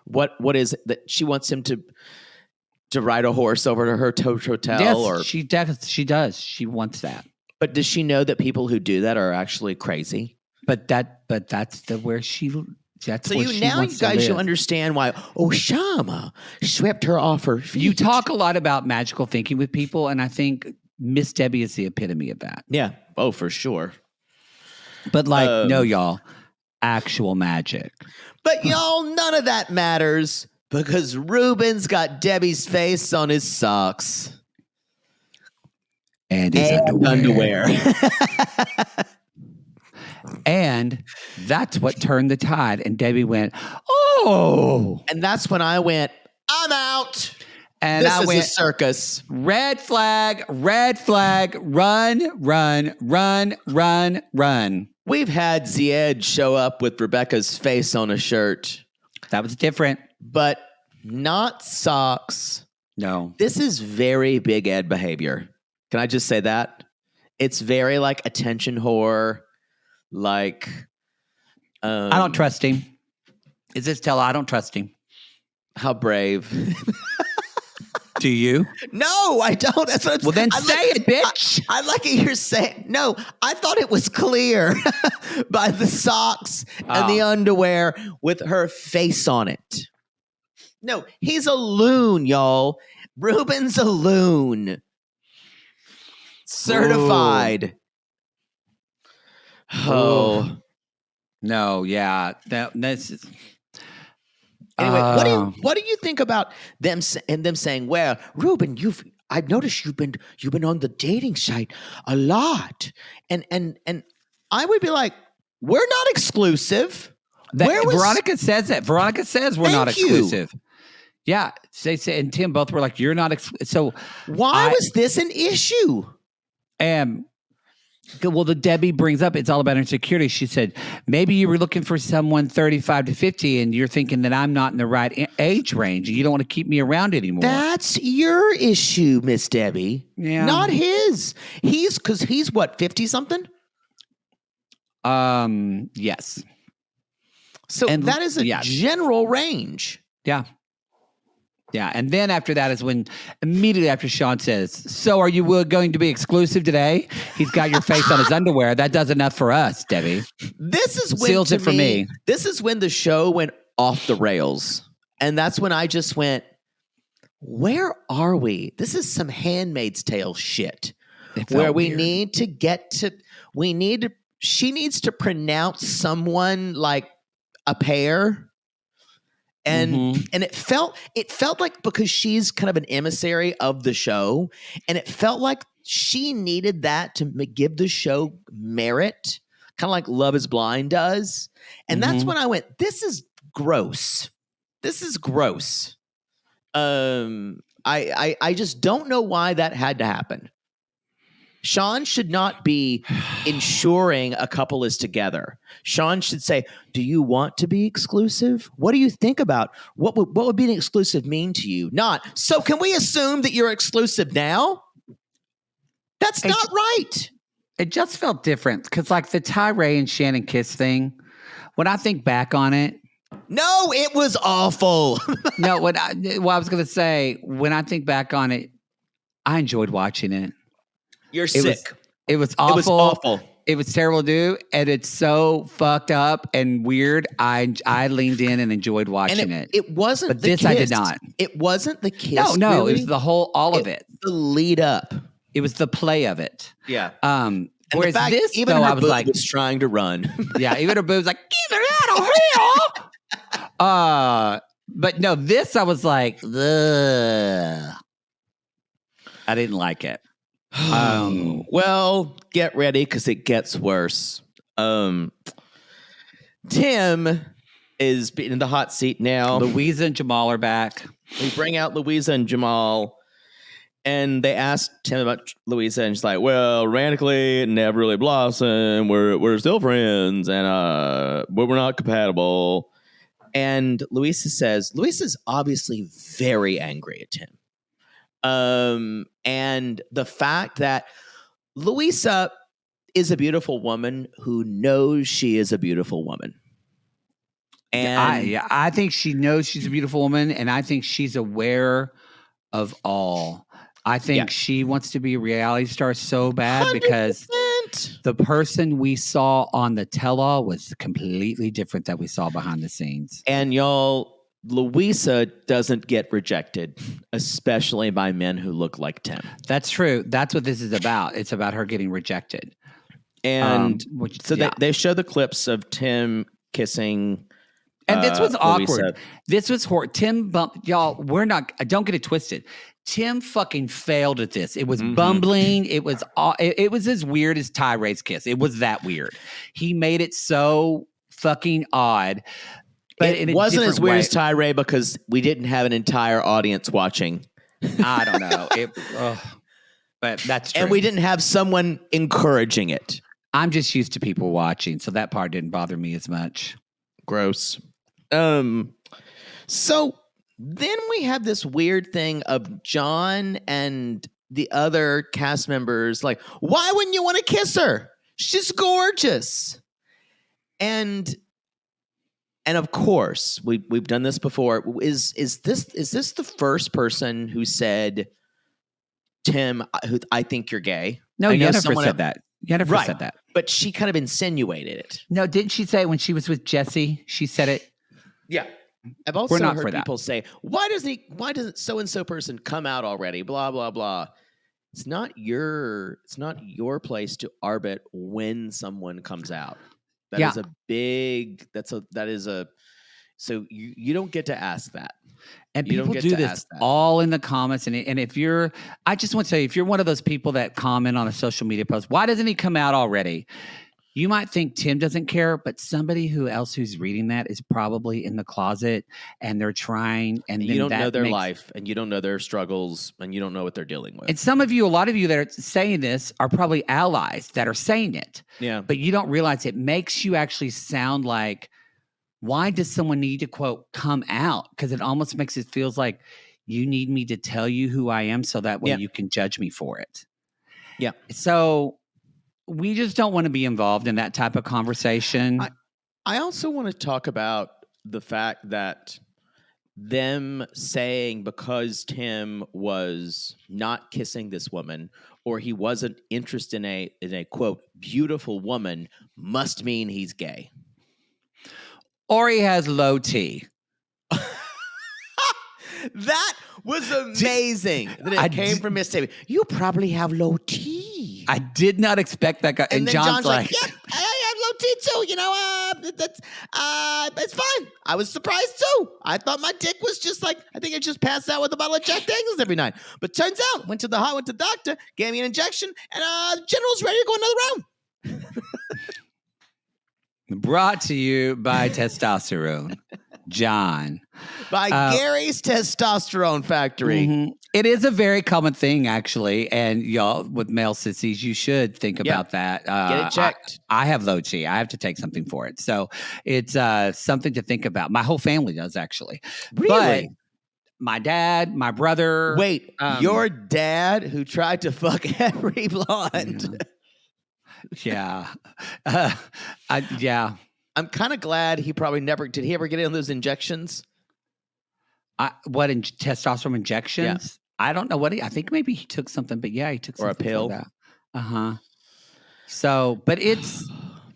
What is it that she wants him to ride a horse over to her hotel? Yes, or she does. She wants that. But does she know that people who do that are actually crazy? But that's where she. That's so where you guys you'll understand why Oshama swept her off her feet. You talk a lot about magical thinking with people, and I think Miss Debbie is the epitome of that. Yeah. Oh, for sure. But no, y'all, actual magic. But y'all, none of that matters because Ruben's got Debbie's face on his socks. And his underwear. And that's what turned the tide. And Debbie went, oh. And that's when I went, I'm out. And this I is went, a circus. Red flag, run, run, run, run, run. We've had Zied show up with Rebecca's face on a shirt. That was different. but not socks. No. This is very Big Ed behavior. Can I just say that? It's very like attention whore. Like, I don't trust him. Is this Tella? I don't trust him. How brave. Do you? No, I don't. That's what I'm Well, then I say like- it, bitch. I like it. You're saying no. I thought it was clear by the socks and the underwear with her face on it. No, he's a loon, y'all. Ruben's a loon. Certified. Oh. No, yeah. That's Anyway, what do you think about them saying, "Well, Ruben, I've noticed you've been on the dating site a lot," and I would be like, "We're not exclusive." Veronica says that. Veronica says we're not Thank you. exclusive. Yeah, they say, and Tim both were like, "You're not exclusive." So Why was this an issue? Well, the Debbie brings up it's all about insecurity. She said, maybe you were looking for someone 35 to 50 and you're thinking that I'm not in the right age range and you don't want to keep me around anymore. That's your issue, Miss Debbie. Yeah. Not his. He's what, 50 something? Yes. So And- that is a yeah. general range. Yeah. Yeah. And then after that is when immediately after Sean says, so are you going to be exclusive today? He's got your face on his underwear. That does enough for us, Debbie. This is when Seals to it for me. This is when the show went off the rails. And that's when I just went, where are we? This is some Handmaid's Tale shit. It felt Where we weird. need to get to she needs to pronounce someone like a pair. And it felt like, because she's kind of an emissary of the show, and it felt like she needed that to give the show merit, kind of like Love Is Blind does. And that's when I went, this is gross. This is gross. I just don't know why that had to happen. Sean should not be ensuring a couple is together. Sean should say, do you want to be exclusive? What do you think about what would being exclusive mean to you? Not, so can we assume that you're exclusive now? That's not right. It just felt different because like the Tyree and Shannon kiss thing, when I think back on it, No, it was awful. no, I was going to say, when I think back on it, I enjoyed watching it. You're It sick. It was awful. It was awful. It was terrible to do, and it's so fucked up and weird. I leaned in and enjoyed watching it. It wasn't But the this kiss. I did not. It wasn't the kiss. No, really. it was the whole, all of it. The lead up. It was the play of it. Yeah. And And whereas this, even though, her I was boob like, was trying to run. yeah, even her boobs like, get her out of here. But no, this I was like, ugh. I didn't like it. Well, get ready because it gets worse. Tim is in the hot seat now. Louisa and Jamal are back. We bring out Louisa and Jamal, and they asked Tim about Louisa, and she's like, "Well, romantically, it never really blossomed. We're still friends, and but we're not compatible." And Luisa's obviously very angry at Tim. And the fact that Luisa is a beautiful woman who knows she is a beautiful woman. And I think she knows she's a beautiful woman, and I think she's aware of all. I think she wants to be a reality star so bad because 100%. the person we saw on the tell-all was completely different that we saw behind the scenes. And y'all, Luisa doesn't get rejected, especially by men who look like Tim. That's true. That's what this is about. It's about her getting rejected. And they show the clips of Tim kissing. And this was awkward. Luisa. This was horrible. Tim bumped, y'all. Don't get it twisted. Tim fucking failed at this. It was bumbling. It was as weird as Tyree's kiss. It was that weird. He made it so fucking odd. But It wasn't as weird as Tyree because we didn't have an entire audience watching. I don't know. But that's true. And we didn't have someone encouraging it. I'm just used to people watching, so that part didn't bother me as much. Gross. So then we have this weird thing of John and the other cast members like, why wouldn't you want to kiss her? She's gorgeous. And of course, we've done this before. Is this the first person who said, Tim, I think you're gay? No, I know Yennefer someone said that. Yennefer Right. said that. But she kind of insinuated it. No, didn't she say it when she was with Jesse? She said it. Yeah. I've also not heard for that. people say, why doesn't so-and-so person come out already? Blah, blah, blah. It's not your place to arbit when someone comes out. That Yeah. is a big, so you don't get to ask that. And You don't people get do to this ask that. all in the comments. And if you're, I just want to say, if you're one of those people that comment on a social media post, why doesn't he come out already? You might think Tim doesn't care, but somebody who's reading that is probably in the closet and they're trying. And you don't know their life and you don't know their struggles and you don't know what they're dealing with. And a lot of you that are saying this are probably allies that are saying it. Yeah. But you don't realize it makes you actually sound like, why does someone need to, quote, come out? Because it almost makes it feels like you need me to tell you who I am so that way you can judge me for it. Yeah. So we just don't want to be involved in that type of conversation. I also want to talk about the fact that them saying because Tim was not kissing this woman or he wasn't interested in a quote beautiful woman must mean he's gay. Or he has low T. That was amazing. That it came from Miss David. You probably have low T. I did not expect that guy. And then John's like, yeah, I have low T too. You know, it's fine. I was surprised too. I thought my dick was just like, I think I just passed out with a bottle of Jack Daniels every night. But turns out, went to the doctor, gave me an injection, and the general's ready to go another round. brought to you by testosterone. John. By Gary's Testosterone Factory. Mm-hmm. It is a very common thing, actually. And y'all, with male sissies, you should think about that. Get it checked. I have low T. I have to take something for it. So it's something to think about. My whole family does, actually. Really? But my dad, my brother. Wait, your dad who tried to fuck every blonde. Yeah. Yeah. I'm kind of glad he probably never, did he ever get in those injections? What, in testosterone injections? Yeah. I don't know I think maybe he took something, but yeah, he took something. Or a pill. Uh-huh. So, but it's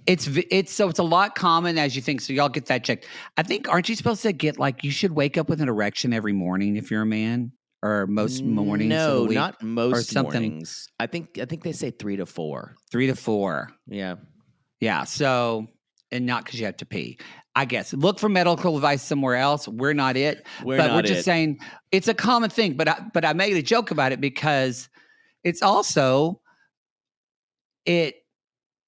a lot common as you think. So y'all get that checked. I think, aren't you supposed to get you should wake up with an erection every morning if you're a man? Or most mornings? No, of the week, not most or something. mornings. I think they say 3 to 4. 3 to 4. Yeah. Yeah. So, and not because you have to pee. I guess look for medical advice somewhere else. We're not it. We're just saying it's a common thing. But I made a joke about it because it's also it.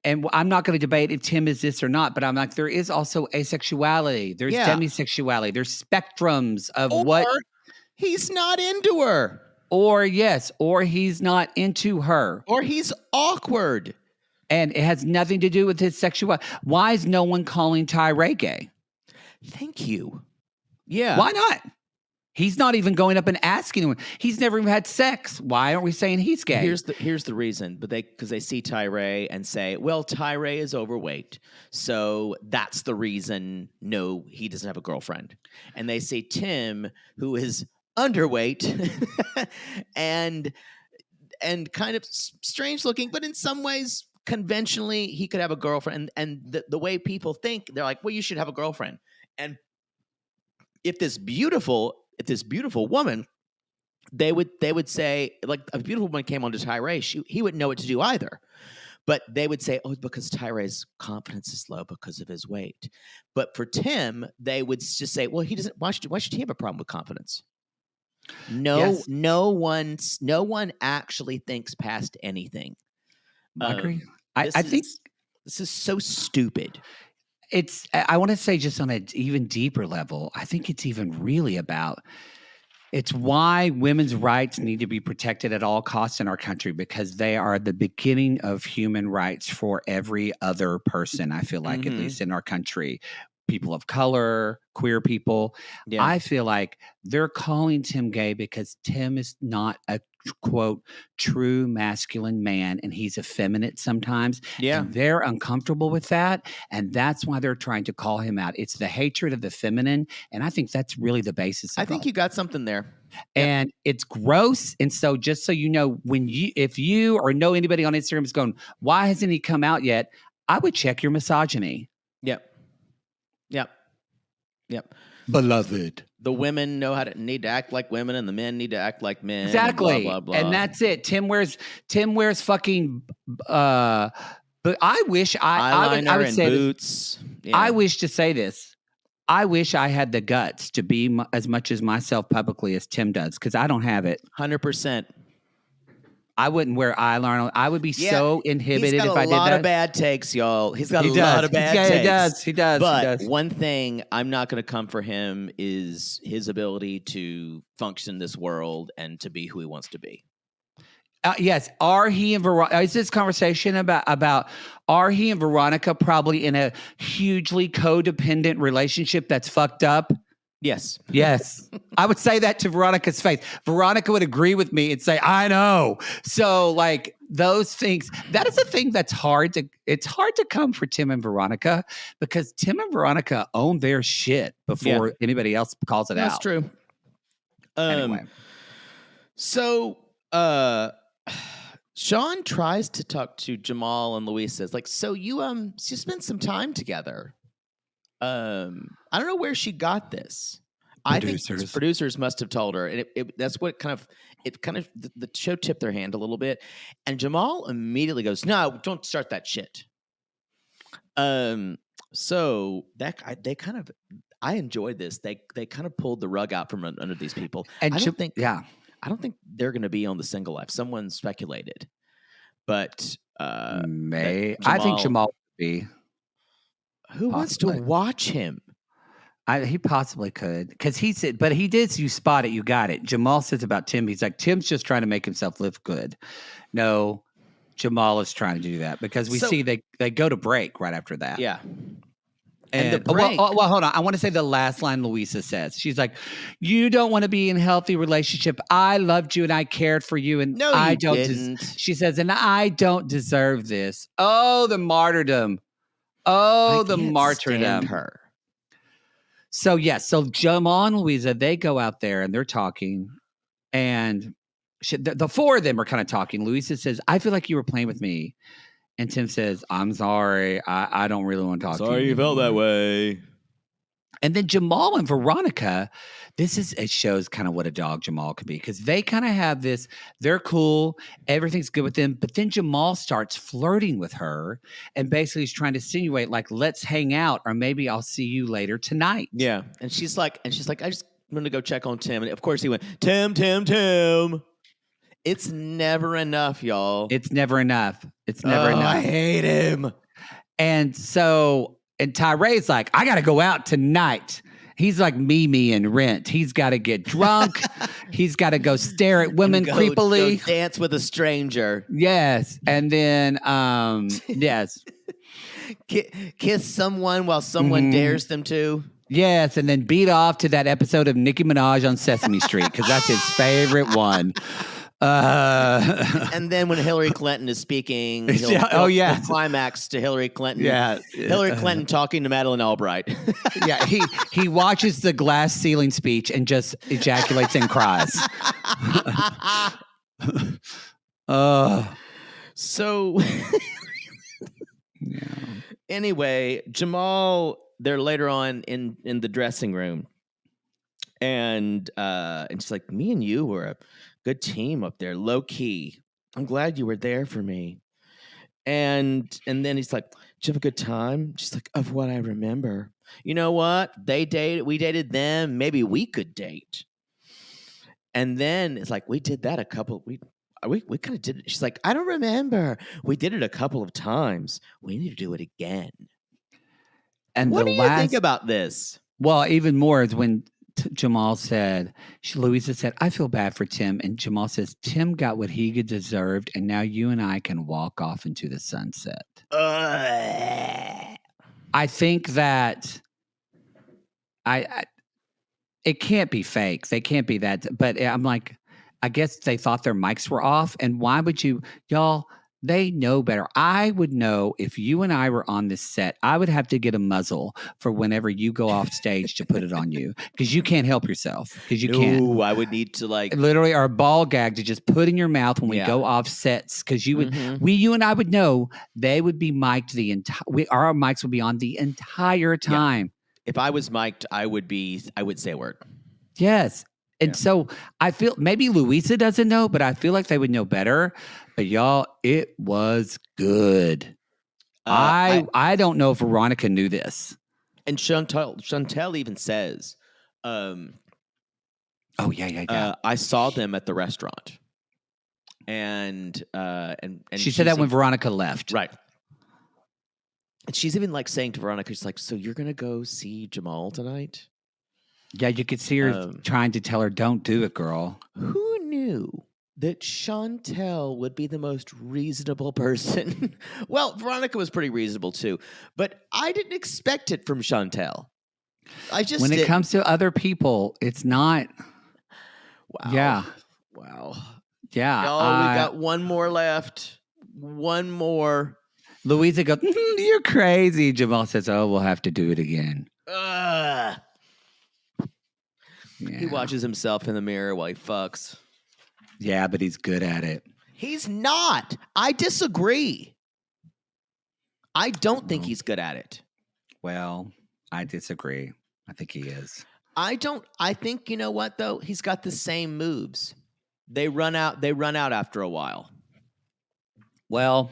And I'm not going to debate if Tim is this or not, but I'm like, there is also asexuality. There's demisexuality. There's spectrums of what. He's not into her. Or he's not into her. Or he's awkward. And it has nothing to do with his sexuality. Why is no one calling Tyree gay? Thank you. Yeah. Why not? He's not even going up and asking him. He's never even had sex. Why aren't we saying he's gay? Here's the reason. But because they see Tyree and say, well, Tyree is overweight. So that's the reason, no, he doesn't have a girlfriend. And they see Tim, who is underweight and kind of strange looking, but in some ways conventionally he could have a girlfriend. And the way people think, they're like, well, you should have a girlfriend. And if this beautiful woman, they would say, like, a beautiful woman came onto Tyree, he wouldn't know what to do either. But they would say, oh, because Tyree's confidence is low because of his weight. But for Tim, they would just say, well, he doesn't. Why should he have a problem with confidence? No one actually thinks past anything. I agree. I think this is so stupid. I want to say, just on an even deeper level, I think it's even really about, it's why women's rights need to be protected at all costs in our country, because they are the beginning of human rights for every other person, I feel like, at least in our country. people of color, queer people. Yeah. I feel like they're calling Tim gay because Tim is not a quote true masculine man and he's effeminate sometimes. Yeah. And they're uncomfortable with that. And that's why they're trying to call him out. It's the hatred of the feminine. And I think that's really the basis of I think it. you got something there. And it's gross. And so just so you know, if you or know anybody on Instagram is going, why hasn't he come out yet? I would check your misogyny. Yep. Beloved. The women need to act like women, and the men need to act like men. Exactly. And blah, blah, blah. And that's it. Tim wears fucking but I wish I would Eyeliner and say boots. Yeah. I wish to say this. I wish I had the guts to be as much as myself publicly as Tim does, because I don't have it. 100%. I wouldn't wear eyeliner. I would be so inhibited if I did that. He's got a lot of bad takes, y'all. He's got a lot of bad takes. He does. But one thing I'm not going to come for him is his ability to function in this world and to be who he wants to be. Yes. Are he and Veronica? Is this conversation about are he and Veronica probably in a hugely codependent relationship that's fucked up? Yes. Yes. I would say that to Veronica's face. Veronica would agree with me and say, I know. So like those things, that is a thing that's hard to come for Tim and Veronica, because Tim and Veronica own their shit before anybody else calls it out. That's true. Anyway. So Sean tries to talk to Jamal and Luisa. It's like, so you spent some time together. I don't know where she got this. I think producers must have told her, and that's what kind of the show tipped their hand a little bit. And Jamal immediately goes, "No, don't start that shit." So I enjoyed this. They kind of pulled the rug out from under these people. And I don't think they're going to be on the single life. Someone speculated, but I think Jamal would be. Who wants to watch him? He possibly could, because he said, but he did. You spot it, you got it. Jamal says about Tim, he's like, Tim's just trying to make himself look good. No, Jamal is trying to do that, because we see they go to break right after that. Yeah. And the break, well, hold on. I want to say the last line Luisa says. She's like, "You don't want to be in a healthy relationship. I loved you and I cared for you, and I don't." She says, "And I don't deserve this." Oh, the martyrdom. Oh, the martyrdom. Her. So yes, so Jamal and Luisa, they go out there and they're talking, and the four of them are kind of talking. Luisa says, "I feel like you were playing with me," and Tim says, "I'm sorry, I don't really want to talk to you." Sorry you felt that way. And then Jamal and Veronica, it shows kind of what a dog Jamal could be, because they kind of have this, they're cool, everything's good with them, but then Jamal starts flirting with her and basically is trying to insinuate, like, let's hang out, or maybe I'll see you later tonight. Yeah. And she's like, I'm going to go check on Tim. And of course he went, Tim. It's never enough, y'all. It's never enough. It's never enough. I hate him. And so, and Tyree's like, I got to go out tonight. He's like Mimi in Rent. He's got to get drunk. He's got to go stare at women creepily. Go dance with a stranger. Yes. And then, yes. Kiss someone while someone dares them to. Yes. And then beat off to that episode of Nicki Minaj on Sesame Street, because that's his favorite one. And then when Hillary Clinton is speaking, he'll climax to Hillary Clinton. Yeah, Hillary Clinton talking to Madeleine Albright. Yeah, he watches the glass ceiling speech and just ejaculates and cries. So, anyway, Jamal, they're later on in the dressing room, and she's like, "Me and you were a good team up there, low key. I'm glad you were there for me." And then he's like, "Did you have a good time?" She's like, "Of what I remember. You know what? We dated them. Maybe we could date." And then it's like, we did that we kind of did it. She's like, "I don't remember. We did it a couple of times. We need to do it again." And what do you think about this? Well, even more is when Jamal said, Luisa said, "I feel bad for Tim." And Jamal says, "Tim got what he deserved, and now you and I can walk off into the sunset." I think that it can't be fake. They can't be that. But I'm like, I guess they thought their mics were off. And why would y'all? They know better. I would know if you and I were on this set, I would have to get a muzzle for whenever you go off stage to put it on you because you can't help yourself because you can't. Ooh, I would need to like literally or a ball gag to just put in your mouth when we go off sets because you would, you and I would know they would be mic'd the entire. Our mics would be on the entire time. Yeah. If I was mic'd, I would say a word. Yes. And so I feel maybe Luisa doesn't know, but I feel like they would know better. But y'all, it was good. I don't know if Veronica knew this. And Chantel even says, I saw them at the restaurant. And she said that when Veronica left. Right. And she's even like saying to Veronica, she's like, so you're going to go see Jamal tonight? Yeah, you could see her trying to tell her, don't do it, girl. Who knew that Chantel would be the most reasonable person? Well, Veronica was pretty reasonable too, but I didn't expect it from Chantel. When it comes to other people, it's not. Wow. Yeah. Wow. Yeah. We got one more left. One more. Luisa goes, you're crazy. Jamal says, oh, we'll have to do it again. Yeah. He watches himself in the mirror while he fucks. Yeah, but he's good at it. He's not. I disagree. I don't think he's good at it. Well, I disagree. I think he is. I think, you know what, though? He's got the same moves. They run out after a while. Well,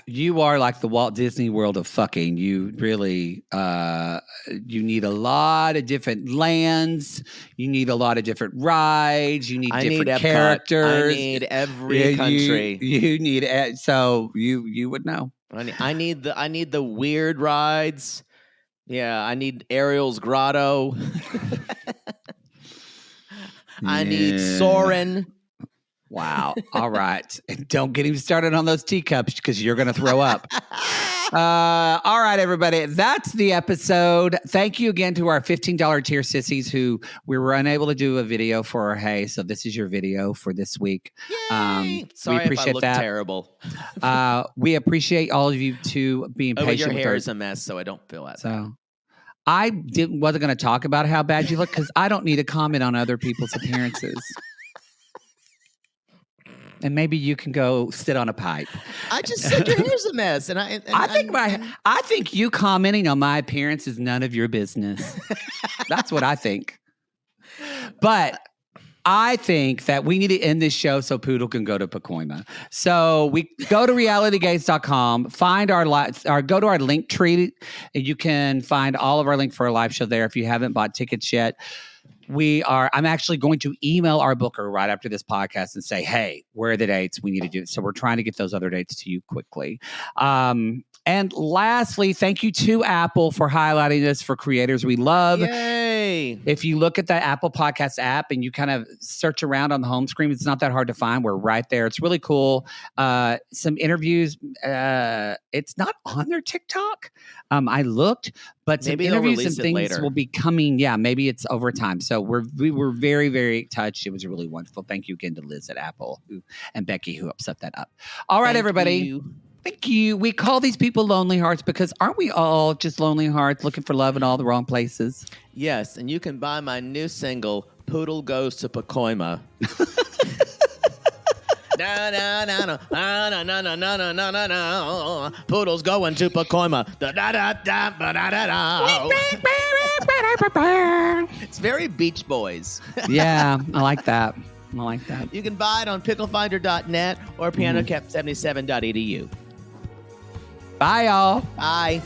you are like the Walt Disney World of fucking. You really, you need a lot of different lands. You need a lot of different rides. You need different characters. I need every country. You need so you would know. I need the weird rides. Yeah, I need Ariel's grotto. I need Soren. Wow. All right. Don't get him started on those teacups because you're going to throw up. All right, everybody. That's the episode. Thank you again to our $15 tier sissies who we were unable to do a video for. Hey, so this is your video for this week. Yay! Sorry we appreciate if I look that. Terrible. We appreciate all of you too being patient your with hair our, is a mess, so I don't feel that. So I wasn't going to talk about how bad you look because I don't need to comment on other people's appearances. And maybe you can go sit on a pipe. I just said your hair's a mess, and I think you commenting on my appearance is none of your business. That's what I think. But I think that we need to end this show so Poodle can go to Pacoima. So we go to realitygates.com, find go to our link tree, and you can find all of our link for our live show there if you haven't bought tickets yet. I'm actually going to email our booker right after this podcast and say, hey, where are the dates? We need to do it. So we're trying to get those other dates to you quickly. And lastly, thank you to Apple for highlighting this for creators we love. Yay! If you look at the Apple Podcast app and you kind of search around on the home screen, it's not that hard to find. We're right there. It's really cool. Some interviews. It's not on their TikTok. I looked, but some interviews and things will be coming. Yeah, maybe it's over time. So we were very, very touched. It was really wonderful. Thank you again to Liz at Apple and Becky who set that up. All right, everybody. Thank you. We call these people lonely hearts because aren't we all just lonely hearts looking for love in all the wrong places? Yes, and you can buy my new single, Poodle Goes to Pacoima. Da, da, da, da, da, da, da, da, da, da, da. Poodle's going to Pacoima. Da, da, da, da, da, da, da. It's very Beach Boys. Yeah, I like that. You can buy it on picklefinder.net or pianocap77.edu. Bye, y'all. Bye.